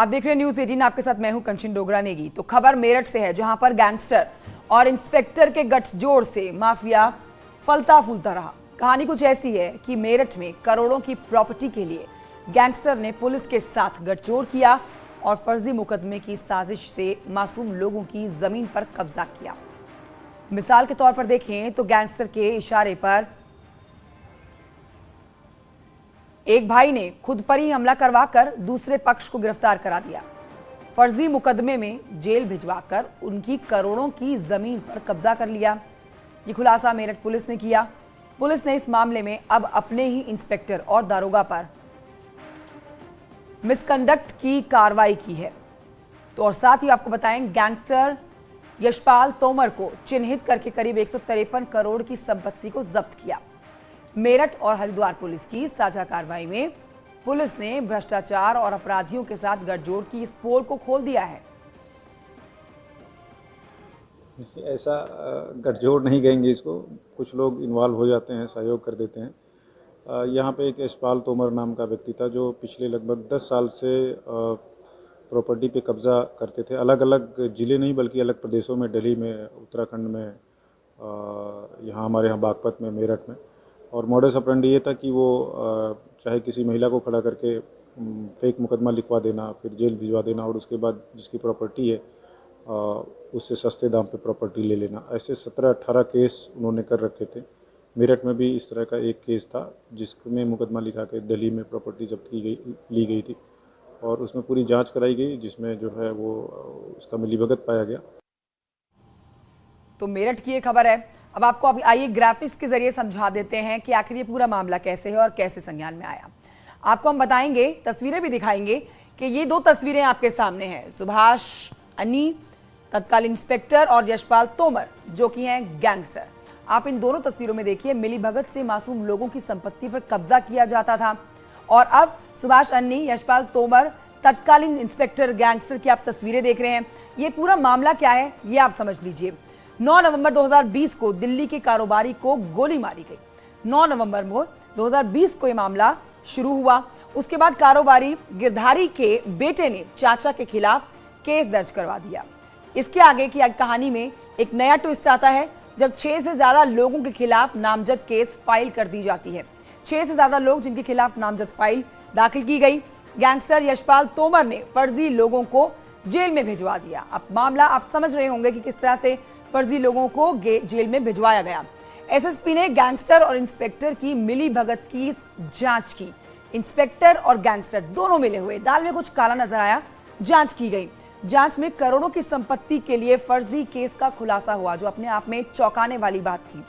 आप देख रहे हैं न्यूज 18, आपके साथ मैं हूं कंचन डोगरा नेगी। तो खबर मेरठ से है, जहां पर गैंगस्टर और इंस्पेक्टर के गठजोड़ से माफिया फलता फूलता रहा। कहानी कुछ ऐसी है कि मेरठ में करोड़ों की प्रॉपर्टी के लिए गैंगस्टर ने पुलिस के साथ गठजोड़ किया और फर्जी मुकदमे की साजिश से मासूम लोगों की जमीन पर कब्जा किया। मिसाल के तौर पर देखें तो गैंगस्टर के इशारे पर एक भाई ने खुद पर ही हमला करवाकर दूसरे पक्ष को गिरफ्तार करा दिया। फर्जी मुकदमे में जेल भिजवाकर उनकी करोड़ों की जमीन पर कब्जा कर लिया। ये खुलासा मेरठ पुलिस ने किया। पुलिस ने इस मामले में अब अपने ही इंस्पेक्टर और दारोगा पर मिसकंडक्ट की कार्रवाई की है। तो और साथ ही आपको बताएं, गैंगस्टर यशपाल तोमर को चिन्हित करके करीब 153 करोड़ की संपत्ति को जब्त किया। मेरठ और हरिद्वार पुलिस की साझा कार्रवाई में पुलिस ने भ्रष्टाचार और अपराधियों के साथ गठजोड़ की इस पोल को खोल दिया है। ऐसा गठजोड़ नहीं कहेंगे इसको, कुछ लोग इन्वॉल्व हो जाते हैं, सहयोग कर देते हैं। यहाँ पे एक यशपाल तोमर नाम का व्यक्ति था जो पिछले लगभग 10 साल से प्रॉपर्टी पे कब्जा करते थे। अलग अलग ज़िले नहीं बल्कि अलग प्रदेशों में, दिल्ली में, उत्तराखंड में, यहाँ हमारे यहाँ बागपत में, मेरठ में। और मॉडस ऑपरेंडी ये था कि वो चाहे किसी महिला को खड़ा करके फेक मुकदमा लिखवा देना, फिर जेल भिजवा देना और उसके बाद जिसकी प्रॉपर्टी है उससे सस्ते दाम पे प्रॉपर्टी ले लेना। ऐसे 17-18 केस उन्होंने कर रखे थे। मेरठ में भी इस तरह का एक केस था जिसमें मुकदमा लिखा के दिल्ली में प्रॉपर्टी जब्त ली गई थी और उसमें पूरी जांच कराई गई, जिसमें जो है वो उसका मिलीभगत पाया गया। तो मेरठ की ये खबर है। अब आपको आइए ग्राफिक्स के जरिए समझा देते हैं कि आखिर ये पूरा मामला कैसे है और कैसे संज्ञान में आया। आपको हम बताएंगे, तस्वीरें भी दिखाएंगे कि ये 2 तस्वीरें आपके सामने हैं। सुभाष अन्नी तत्कालीन इंस्पेक्टर और यशपाल तोमर जो कि हैं गैंगस्टर। आप इन दोनों तस्वीरों में देखिए, मिलीभगत से मासूम लोगों की संपत्ति पर कब्जा किया जाता था। और अब सुभाष अन्नी, यशपाल तोमर तत्कालीन इंस्पेक्टर, गैंगस्टर की आप तस्वीरें देख रहे हैं। ये पूरा मामला क्या है ये आप समझ लीजिए। 9 नवंबर 2020 को दिल्ली के कारोबारी को गोली मारी गई। 9 नवंबर 2020 को यह मामला शुरू हुआ। उसके बाद कारोबारी गिरधारी के बेटे ने चाचा के खिलाफ केस दर्ज करवा दिया। इसके आगे की कहानी में एक नया ट्विस्ट आता है जब 6 से ज्यादा लोगों के खिलाफ नामजद केस फाइल कर दी जाती है। 6 से ज्यादा लोग जिनके खिलाफ नामजद फाइल दाखिल की गई। गैंगस्टर यशपाल तोमर ने फर्जी लोगों को जेल में भिजवा दिया। अब मामला आप समझ रहे होंगे कि किस तरह से फर्जी लोगों को जेल में भिजवाया गया। एसएसपी ने गैंगस्टर और इंस्पेक्टर की मिली भगत की जांच की। इंस्पेक्टर और गैंगस्टर दोनों मिले हुए, दाल में कुछ काला नजर आया। जांच की गई। जांच में करोड़ों की संपत्ति के लिए फर्जी केस का खुलासा हुआ, जो अपने आप में चौंकाने वाली बात थी।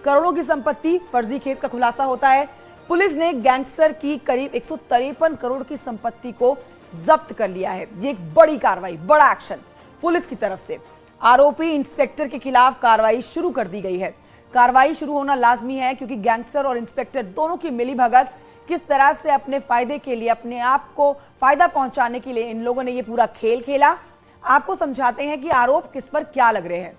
करोड़ों की संपत्ति, फर्जी केस का खुलासा होता है। पुलिस ने गैंगस्टर की करीब 153 करोड़ की संपत्ति को जब्त कर लिया है। ये एक बड़ी कार्रवाई, बड़ा एक्शन पुलिस की तरफ से। आरोपी इंस्पेक्टर के खिलाफ कार्रवाई शुरू कर दी गई है। कार्रवाई शुरू होना लाजमी है क्योंकि गैंगस्टर और इंस्पेक्टर दोनों की मिलीभगत किस तरह से अपने फायदे के लिए, अपने आप को फायदा पहुंचाने के लिए इन लोगों ने ये पूरा खेल खेला। आपको समझाते हैं कि आरोप किस पर क्या लग रहे हैं।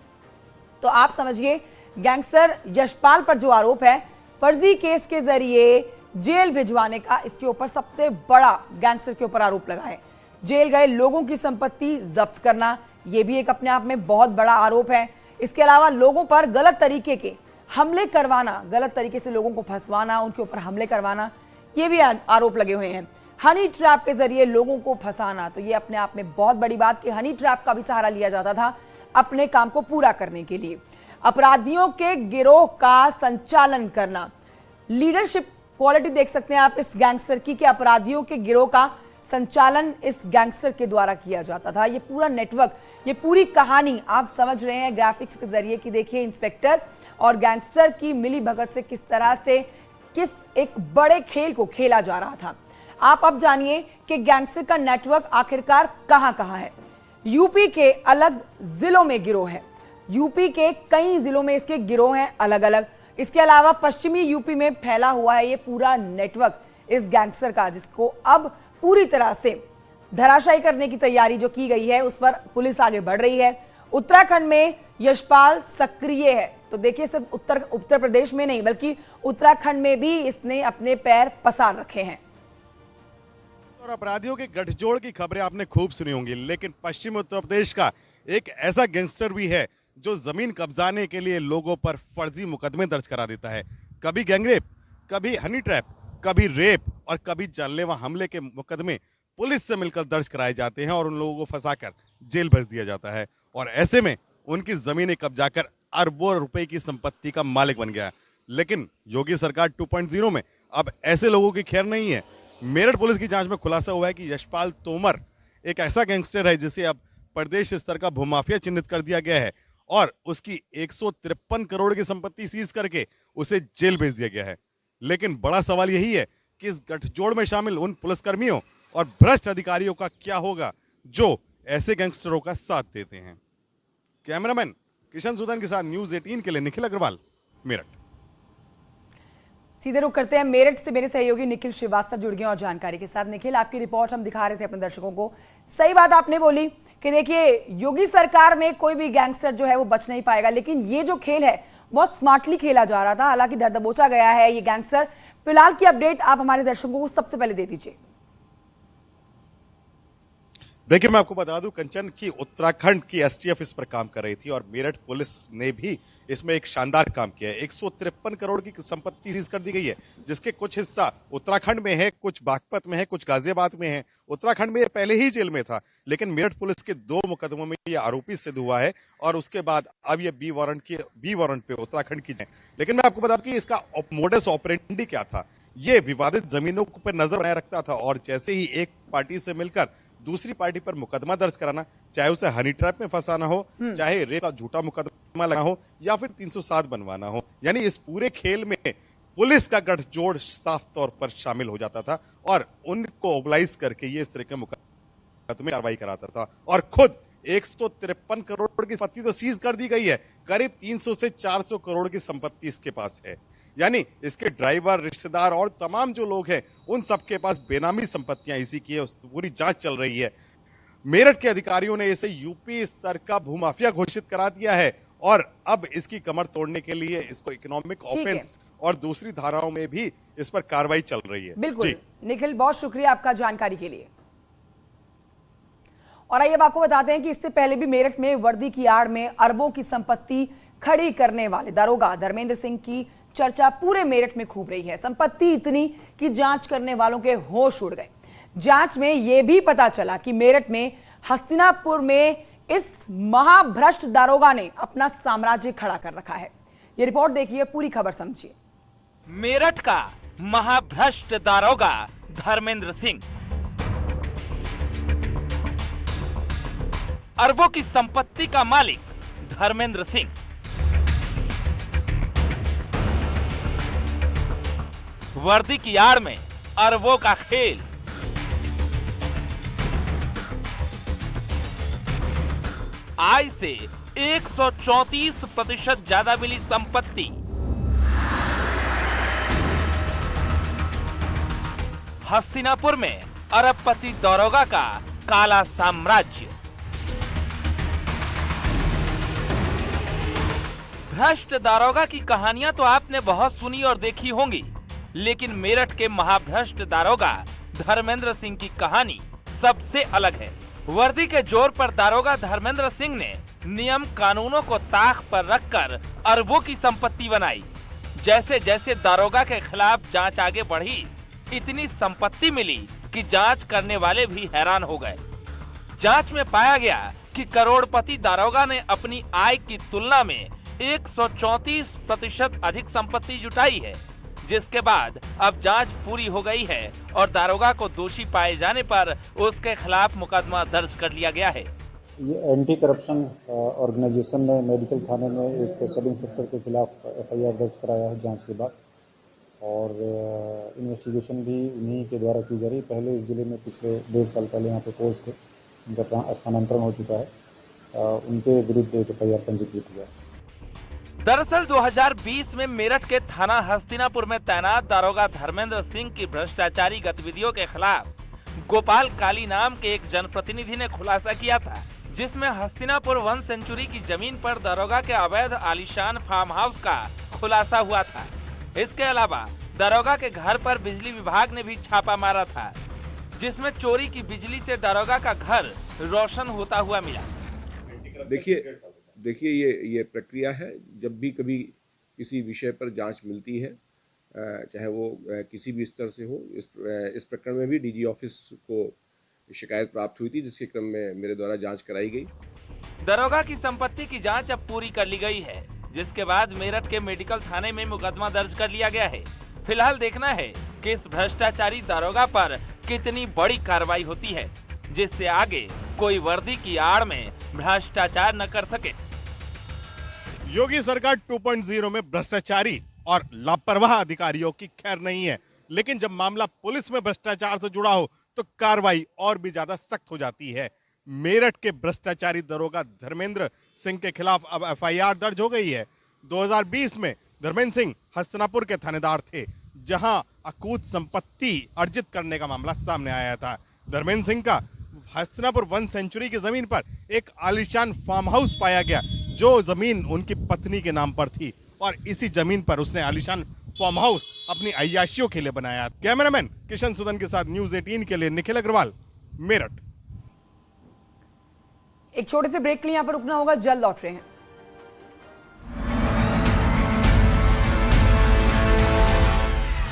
तो आप समझिए, गैंगस्टर यशपाल पर जो आरोप है फर्जी केस के जरिए जेल भिजवाने का, इसके ऊपर सबसे बड़ा गैंगस्टर के ऊपर आरोप लगा है। जेल गए लोगों की संपत्ति जब्त करना, यह भी एक अपने आप में बहुत बड़ा आरोप है। इसके अलावा लोगों पर गलत तरीके के हमले करवाना, गलत तरीके से लोगों को फंसवाना, उनके ऊपर हमले करवाना, ये भी आरोप लगे हुए हैं। हनी ट्रैप के जरिए लोगों को फंसाना, तो ये अपने आप में बहुत बड़ी बात कि हनी ट्रैप का भी सहारा लिया जाता था अपने काम को पूरा करने के लिए। अपराधियों के गिरोह का संचालन करना, लीडरशिप क्वालिटी देख सकते हैं आप इस गैंगस्टर की कि अपराधियों के गिरोह का संचालन इस गैंगस्टर के द्वारा किया जाता था। ये पूरा नेटवर्क, ये पूरी कहानी आप समझ रहे हैं ग्राफिक्स के जरिए कि देखिए इंस्पेक्टर और गैंगस्टर की मिली भगत से किस तरह से किस एक बड़े खेल को खेला जा रहा था। आप अब जानिए कि गैंगस्टर का नेटवर्क आखिरकार कहां-कहां है। यूपी के अलग जिलों में गिरोह है। यूपी के कई जिलों में इसके गिरोह हैं अलग-अलग। इसके अलावा पश्चिमी यूपी में फैला हुआ है ये पूरा नेटवर्क इस गैंगस्टर का, जिसको अब पूरी तरह से धराशायी करने की तैयारी जो की गई है उस पर पुलिस आगे बढ़ रही है। उत्तराखंड में यशपाल सक्रिय है, तो देखिए सिर्फ उत्तर प्रदेश में नहीं बल्कि उत्तराखंड में भी इसने अपने पैर पसार रखे हैं। और अपराधियों के गठजोड़ की खबरें आपने खूब सुनी होंगी, लेकिन पश्चिमी उत्तर प्रदेश का एक ऐसा गैंगस्टर भी है जो जमीन कब्जाने के लिए लोगों पर फर्जी मुकदमे दर्ज करा देता है। कभी गैंगरेप, कभी हनी ट्रैप, कभी रेप और कभी जानलेवा हमले के मुकदमे पुलिस से मिलकर दर्ज कराए जाते हैं और उन लोगों को फंसाकर जेल भेज दिया जाता है। और ऐसे में उनकी जमीनें कब्जा कर अरबों रुपए की संपत्ति का मालिक बन गया। लेकिन योगी सरकार 2.0 में अब ऐसे लोगों की खैर नहीं है। मेरठ पुलिस की जांच में खुलासा हुआ है कि यशपाल तोमर एक ऐसा गैंगस्टर है जिसे अब प्रदेश स्तर का भूमाफिया चिन्हित कर दिया गया है और उसकी 153 करोड़ की संपत्ति सीज करके उसे जेल भेज दिया गया है। लेकिन बड़ा सवाल यही है कि इस गठजोड़ में शामिल उन पुलिसकर्मियों और भ्रष्ट अधिकारियों का क्या होगा जो ऐसे गैंगस्टरों का साथ देते हैं। कैमरामैन किशन सुदन के साथ न्यूज 18 के लिए निखिल अग्रवाल, मेरठ। सीधे रुख करते हैं मेरठ से, मेरे सहयोगी निखिल श्रीवास्तव जुड़ गए और जानकारी के साथ। निखिल, आपकी रिपोर्ट हम दिखा रहे थे अपने दर्शकों को। सही बात आपने बोली कि देखिए योगी सरकार में कोई भी गैंगस्टर जो है वो बच नहीं पाएगा, लेकिन ये जो खेल है बहुत स्मार्टली खेला जा रहा था, हालांकि दर दबोचा गया है ये गैंगस्टर। फिलहाल की अपडेट आप हमारे दर्शकों को सबसे पहले दे दीजिए। देखिए, मैं आपको बता दूं, कंचन की उत्तराखंड की एसटीएफ इस पर काम कर रही थी और मेरठ पुलिस ने भी इसमें एक शानदार काम किया है। 153 करोड़ की संपत्ति सीज कर दी गई है, जिसके कुछ हिस्सा उत्तराखंड में है, कुछ बागपत में है, कुछ गाजियाबाद में है। उत्तराखंड में ये पहले ही जेल में था, लेकिन मेरठ पुलिस के 2 मुकदमों में ये आरोपी सिद्ध हुआ है और उसके बाद अब ये बी वारंट पे उत्तराखंड की जाए। लेकिन मैं आपको बता दूं कि इसका मोडस ऑपरेंडी क्या था। ये विवादित जमीनों पर नजर बनाए रखता था और जैसे ही एक पार्टी से मिलकर दूसरी पार्टी पर मुकदमा दर्ज कराना, चाहे उसे हनी ट्रैप में फंसाना हो, चाहे रेप का झूठा मुकदमा लगाना हो या फिर 307 बनवाना हो, यानी इस पूरे खेल में पुलिस का गठजोड़ साफ तौर पर शामिल हो जाता था और उनको मोबिलाइज करके ये इस तरह के मुकदमे कार्रवाई कराता था। और खुद 153 करोड़ की संपत्ति तो सीज कर दी गई है, करीब 300 से 400 करोड़ की संपत्ति इसके पास है। यानी इसके ड्राइवर, रिश्तेदार और तमाम जो लोग हैं उन सबके पास बेनामी संपत्तियां इसी की है। पूरी जांच चल रही है। मेरठ के अधिकारियों ने इसे यूपी स्तर का भूमाफिया घोषित करा दिया है और अब इसकी कमर तोड़ने के लिए इसको इकोनॉमिक ऑफेंस और दूसरी धाराओं में भी इस पर कार्रवाई चल रही है। बिल्कुल निखिल, बहुत शुक्रिया आपका जानकारी के लिए। और आइए अब आपको बताते हैं कि इससे पहले भी मेरठ में वर्दी की आड़ में अरबों की संपत्ति खड़ी करने वाले दारोगा धर्मेंद्र सिंह की चर्चा पूरे मेरठ में खूब रही है। संपत्ति इतनी कि जांच करने वालों के होश उड़ गए। जांच में यह भी पता चला कि मेरठ में हस्तिनापुर में इस महाभ्रष्ट दारोगा ने अपना साम्राज्य खड़ा कर रखा है। यह रिपोर्ट देखिए, पूरी खबर समझिए। मेरठ का महाभ्रष्ट दारोगा धर्मेंद्र सिंह, अरबों की संपत्ति का मालिक धर्मेंद्र सिंह, वर्दी की आड़ में अरबों का खेल। आय से 134% ज्यादा मिली संपत्ति। हस्तिनापुर में अरबपति दारोगा का काला साम्राज्य। भ्रष्ट दारोगा की कहानियां तो आपने बहुत सुनी और देखी होंगी, लेकिन मेरठ के महाभ्रष्ट दारोगा धर्मेंद्र सिंह की कहानी सबसे अलग है। वर्दी के जोर पर दारोगा धर्मेंद्र सिंह ने नियम कानूनों को ताक पर रखकर अरबों की संपत्ति बनाई। जैसे जैसे दारोगा के खिलाफ जांच आगे बढ़ी, इतनी संपत्ति मिली कि जांच करने वाले भी हैरान हो गए। जांच में पाया गया कि करोड़पति दारोगा ने अपनी आय की तुलना में 134% अधिक संपत्ति जुटाई है, जिसके बाद अब जांच पूरी हो गई है और दारोगा को दोषी पाए जाने पर उसके खिलाफ मुकदमा दर्ज कर लिया गया है। ये एंटी करप्शन ऑर्गेनाइजेशन ने मेडिकल थाने में एक सब इंस्पेक्टर के खिलाफ एफआईआर दर्ज कराया है जांच के बाद, और इन्वेस्टिगेशन भी उन्हीं के द्वारा की जा रही है। पहले इस जिले में पिछले 1.5 साल पहले यहाँ पे पोस्ट थे, उनका स्थानांतरण हो चुका है, उनके विरुद्ध एक एफआईआर पंजीकृत हुआ है। दरअसल 2020 में मेरठ के थाना हस्तिनापुर में तैनात दारोगा धर्मेंद्र सिंह की भ्रष्टाचारी गतिविधियों के खिलाफ गोपाल काली नाम के एक जनप्रतिनिधि ने खुलासा किया था, जिसमें हस्तिनापुर 1 सेंचुरी की जमीन पर दारोगा के अवैध आलीशान फार्म हाउस का खुलासा हुआ था। इसके अलावा दारोगा के घर पर बिजली विभाग ने भी छापा मारा था, जिसमें चोरी की बिजली से दारोगा का घर रोशन होता हुआ मिला। देखिए ये प्रक्रिया है। जब भी कभी किसी विषय पर जांच मिलती है, चाहे वो किसी भी स्तर से हो, इस प्रकरण में भी डीजी ऑफिस को शिकायत प्राप्त हुई थी, जिसके क्रम में मेरे द्वारा जांच कराई गई। दारोगा की संपत्ति की जांच अब पूरी कर ली गई है, जिसके बाद मेरठ के मेडिकल थाने में मुकदमा दर्ज कर लिया गया है। फिलहाल देखना है कि इस भ्रष्टाचारी दारोगा पर कितनी बड़ी कार्रवाई होती है, जिससे आगे कोई वर्दी की आड़ में भ्रष्टाचार न कर सके। योगी सरकार 2.0 में भ्रष्टाचारी और लापरवाह अधिकारियों की खैर नहीं है, लेकिन जब मामला पुलिस में भ्रष्टाचार से जुड़ा हो तो कार्रवाई और भी ज्यादा सख्त हो जाती है। मेरठ के भ्रष्टाचारी दरोगा धर्मेंद्र सिंह के खिलाफ अब एफआईआर दर्ज हो गई है। 2020 में धर्मेंद्र सिंह हस्तिनापुर के थानेदार थे, जहां अकूत संपत्ति अर्जित करने का मामला सामने आया था। धर्मेंद्र सिंह का हस्तिनापुर वन सेंचुरी की जमीन पर एक आलीशान फार्म हाउस पाया गया, जो जमीन उनकी पत्नी के नाम पर थी, और इसी जमीन पर उसने आलीशान फार्म हाउस अपनी अय्याशियों के लिए बनाया। कैमरामैन किशन सुदन के साथ न्यूज़ 18 के लिए निखिल अग्रवाल, मेरठ। एक छोटे से ब्रेक के लिए यहाँ पर रुकना होगा, जल्द लौट रहे हैं।